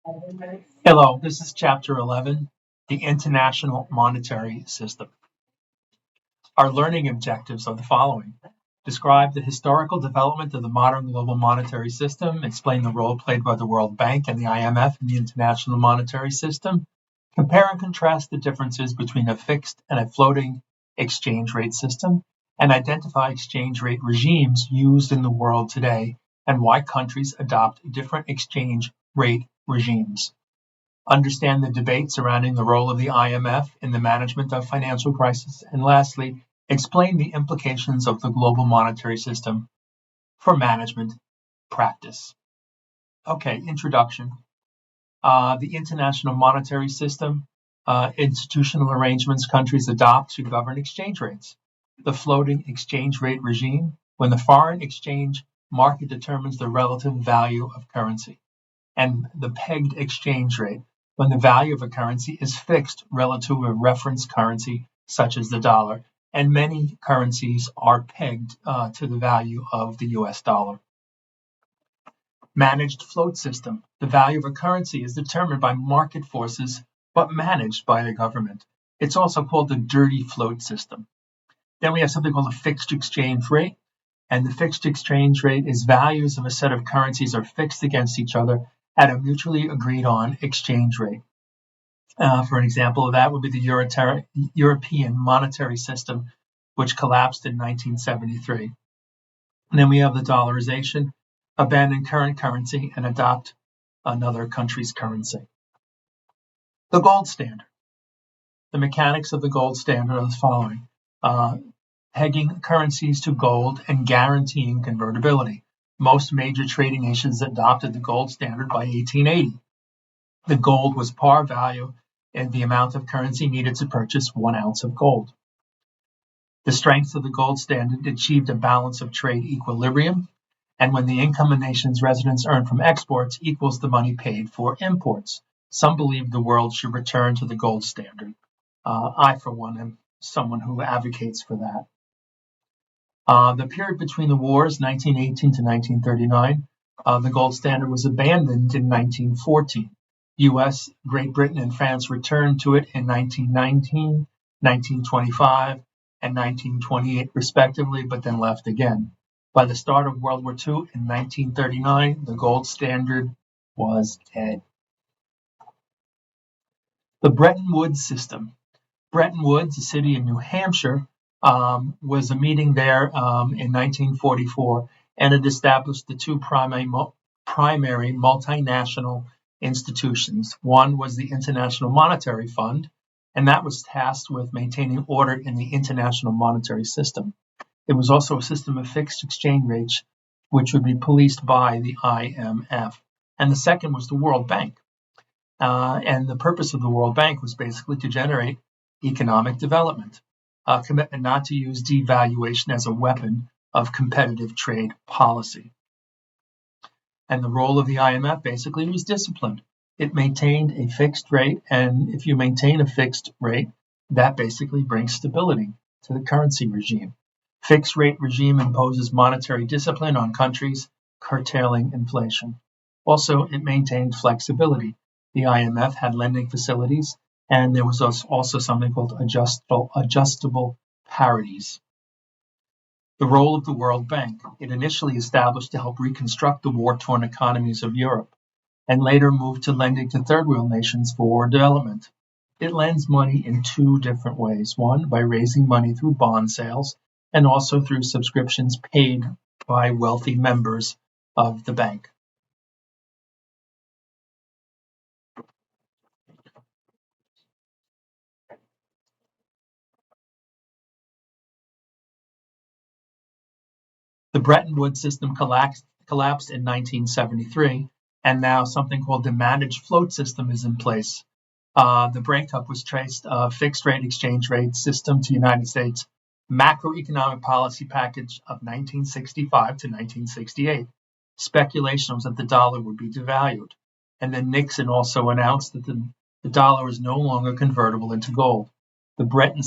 Hello, this is Chapter 11, the International Monetary System. Our learning objectives are the following. Describe the historical development of the modern global monetary system, explain the role played by the World Bank and the IMF in the international monetary system, compare and contrast the differences between a fixed and a floating exchange rate system, and identify exchange rate regimes used in the world today and why countries adopt different exchange rate regimes. Understand the debate surrounding the role of the IMF in the management of financial crisis, and lastly, explain the implications of the global monetary system for management practice. Okay, introduction. The international monetary system, institutional arrangements countries adopt to govern exchange rates. The floating exchange rate regime, when the foreign exchange market determines the relative value of currency. And the pegged exchange rate, when the value of a currency is fixed relative to a reference currency, such as the dollar, and many currencies are pegged to the value of the US dollar. Managed float system. The value of a currency is determined by market forces, but managed by the government. It's also called the dirty float system. Then we have something called a fixed exchange rate. And the fixed exchange rate is values of a set of currencies are fixed against each other at a mutually agreed on exchange rate. For an example of that would be the European monetary system, which collapsed in 1973. And then we have the dollarization, abandon current currency and adopt another country's currency. The gold standard. The mechanics of the gold standard are the following. Pegging currencies to gold and guaranteeing convertibility. Most major trading nations adopted the gold standard by 1880. The gold was par value and the amount of currency needed to purchase 1 ounce of gold. The strength of the gold standard achieved a balance of trade equilibrium, and when the income a nation's residents earn from exports equals the money paid for imports. Some believe the world should return to the gold standard. I, for one, am someone who advocates for that. The period between the wars, 1918 to 1939, the gold standard was abandoned in 1914. US, Great Britain, and France returned to it in 1919, 1925, and 1928 respectively, but then left again. By the start of World War II in 1939, the gold standard was dead. The Bretton Woods system. Bretton Woods, a city in New Hampshire, was a meeting there in 1944, and it established the two primary multinational institutions. One was the International Monetary Fund, and that was tasked with maintaining order in the international monetary system. It was also a system of fixed exchange rates, which would be policed by the IMF. And the second was the World Bank. And the purpose of the World Bank was basically to generate economic development, a commitment not to use devaluation as a weapon of competitive trade policy. And the role of the IMF basically was discipline. It maintained a fixed rate, and if you maintain a fixed rate, that basically brings stability to the currency regime. Fixed rate regime imposes monetary discipline on countries, curtailing inflation. Also, it maintained flexibility. The IMF had lending facilities, and there was also something called adjustable parities. The role of the World Bank. It initially established to help reconstruct the war-torn economies of Europe, and later moved to lending to third world nations for development. It lends money in two different ways. One, by raising money through bond sales, and also through subscriptions paid by wealthy members of the bank. The Bretton Woods system collapsed in 1973, and now something called the managed float system is in place. The breakup was traced a fixed rate exchange rate system to the United States macroeconomic policy package of 1965 to 1968. Speculation was that the dollar would be devalued. And then Nixon also announced that the dollar is no longer convertible into gold. The Bretton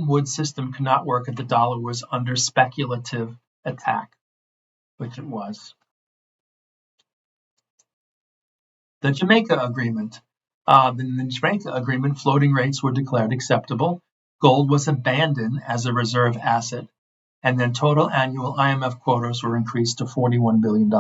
Woods system could not work if the dollar was under speculative attack, which it was. The Jamaica Agreement. In the Jamaica Agreement, floating rates were declared acceptable. Gold was abandoned as a reserve asset, and then total annual IMF quotas were increased to $41 billion.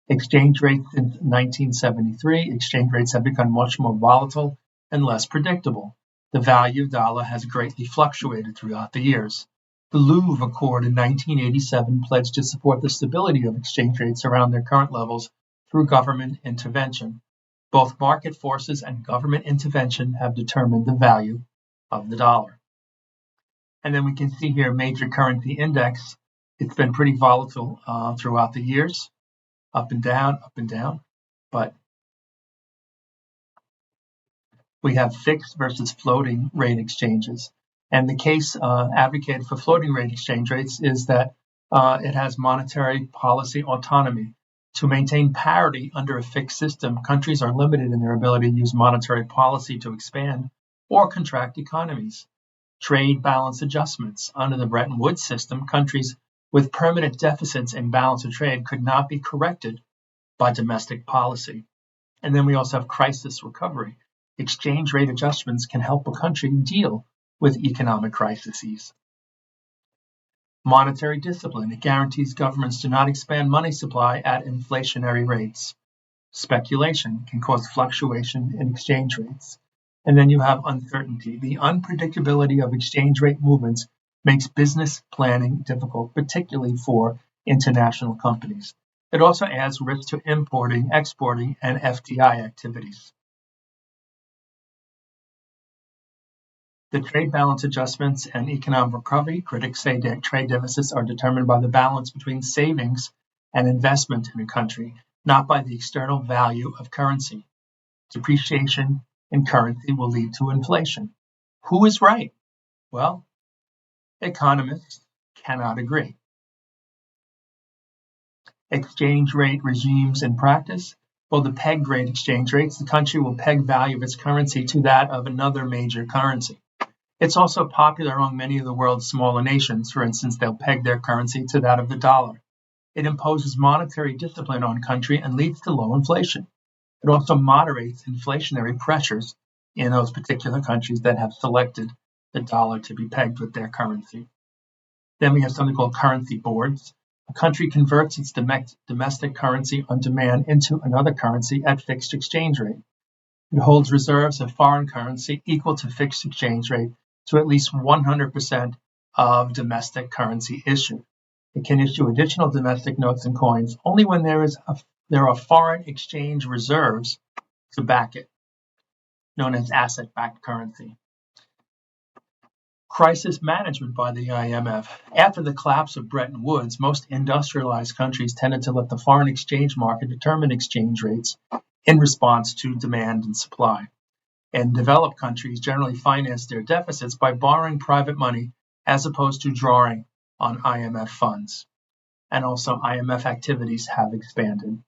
Exchange rates since 1973, exchange rates have become much more volatile and less predictable. The value of the dollar has greatly fluctuated throughout the years. The Louvre Accord in 1987 pledged to support the stability of exchange rates around their current levels through government intervention. Both market forces and government intervention have determined the value of the dollar. And then we can see here major currency index. It's been pretty volatile throughout the years, up and down, but we have fixed versus floating rate exchanges. And the case advocated for floating rate exchange rates is that it has monetary policy autonomy. To maintain parity under a fixed system, countries are limited in their ability to use monetary policy to expand or contract economies. Trade balance adjustments. Under the Bretton Woods system, countries with permanent deficits in balance of trade could not be corrected by domestic policy. And then we also have crisis recovery. Exchange rate adjustments can help a country deal with economic crises. Monetary discipline. It guarantees governments do not expand money supply at inflationary rates. Speculation can cause fluctuation in exchange rates. And then you have uncertainty. The unpredictability of exchange rate movements makes business planning difficult, particularly for international companies. It also adds risk to importing, exporting, and FDI activities. The trade balance adjustments and economic recovery. Critics say that trade deficits are determined by the balance between savings and investment in a country, not by the external value of currency. Depreciation in currency will lead to inflation. Who is right? Well, economists cannot agree. Exchange rate regimes in practice. Well, the pegged rate exchange rates, the country will peg value of its currency to that of another major currency. It's also popular among many of the world's smaller nations. For instance, they'll peg their currency to that of the dollar. It imposes monetary discipline on country and leads to low inflation. It also moderates inflationary pressures in those particular countries that have selected the dollar to be pegged with their currency. Then we have something called currency boards. A country converts its domestic currency on demand into another currency at fixed exchange rate. It holds reserves of foreign currency equal to fixed exchange rate to at least 100% of domestic currency issued. It can issue additional domestic notes and coins only when there are foreign exchange reserves to back it, known as asset-backed currency. Crisis management by the IMF. After the collapse of Bretton Woods, most industrialized countries tended to let the foreign exchange market determine exchange rates in response to demand and supply. And developed countries generally finance their deficits by borrowing private money as opposed to drawing on IMF funds. And also IMF activities have expanded.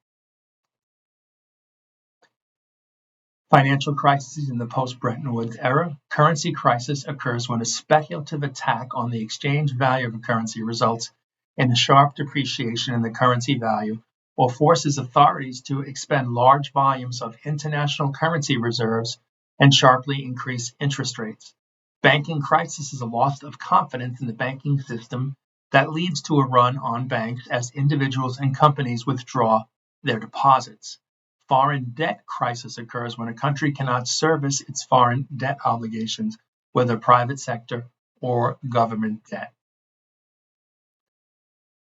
Financial crises in the post-Bretton Woods era. Currency crisis occurs when a speculative attack on the exchange value of a currency results in a sharp depreciation in the currency value or forces authorities to expend large volumes of international currency reserves and sharply increase interest rates. Banking crisis is a loss of confidence in the banking system that leads to a run on banks as individuals and companies withdraw their deposits. Foreign debt crisis occurs when a country cannot service its foreign debt obligations, whether private sector or government debt.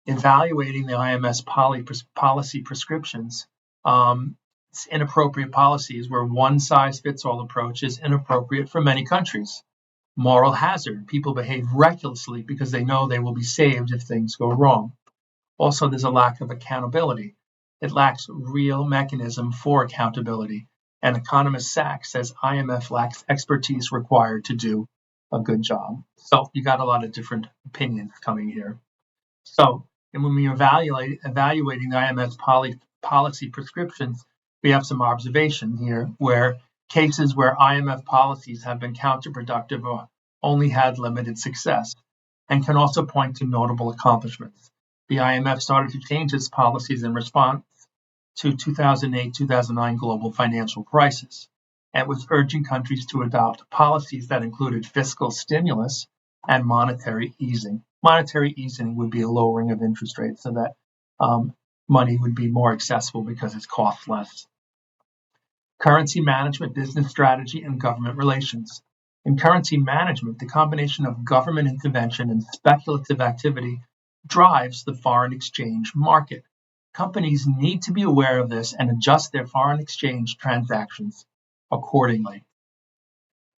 Evaluating the IMF's policy prescriptions. Inappropriate policies where one-size-fits-all approach is inappropriate for many countries. Moral hazard. People behave recklessly because they know they will be saved if things go wrong. Also, there's a lack of accountability. It lacks real mechanism for accountability. And economist Sachs says IMF lacks expertise required to do a good job. So you got a lot of different opinions coming here. So, and when we evaluating the IMF's policy prescriptions, we have some observation here where cases where IMF policies have been counterproductive or only had limited success, and can also point to notable accomplishments. The IMF started to change its policies in response to 2008-2009 global financial crisis, and was urging countries to adopt policies that included fiscal stimulus and monetary easing. Monetary easing would be a lowering of interest rates so that money would be more accessible because it's cost less. Currency management, business strategy, and government relations. In currency management, the combination of government intervention and speculative activity drives the foreign exchange market. Companies need to be aware of this and adjust their foreign exchange transactions accordingly.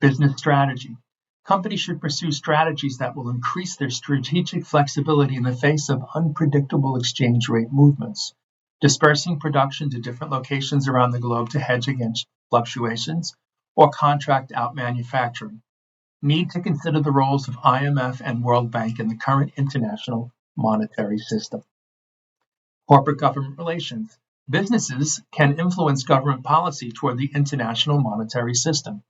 Business strategy. Companies should pursue strategies that will increase their strategic flexibility in the face of unpredictable exchange rate movements. Dispersing production to different locations around the globe to hedge against fluctuations, or contract out manufacturing. Need to consider the roles of IMF and World Bank in the current international monetary system. Corporate government relations. Businesses can influence government policy toward the international monetary system.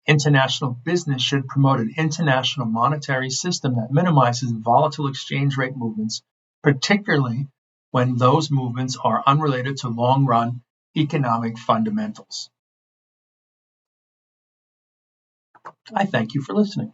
International business should promote an international monetary system that minimizes volatile exchange rate movements, particularly when those movements are unrelated to long-run economic fundamentals. I thank you for listening.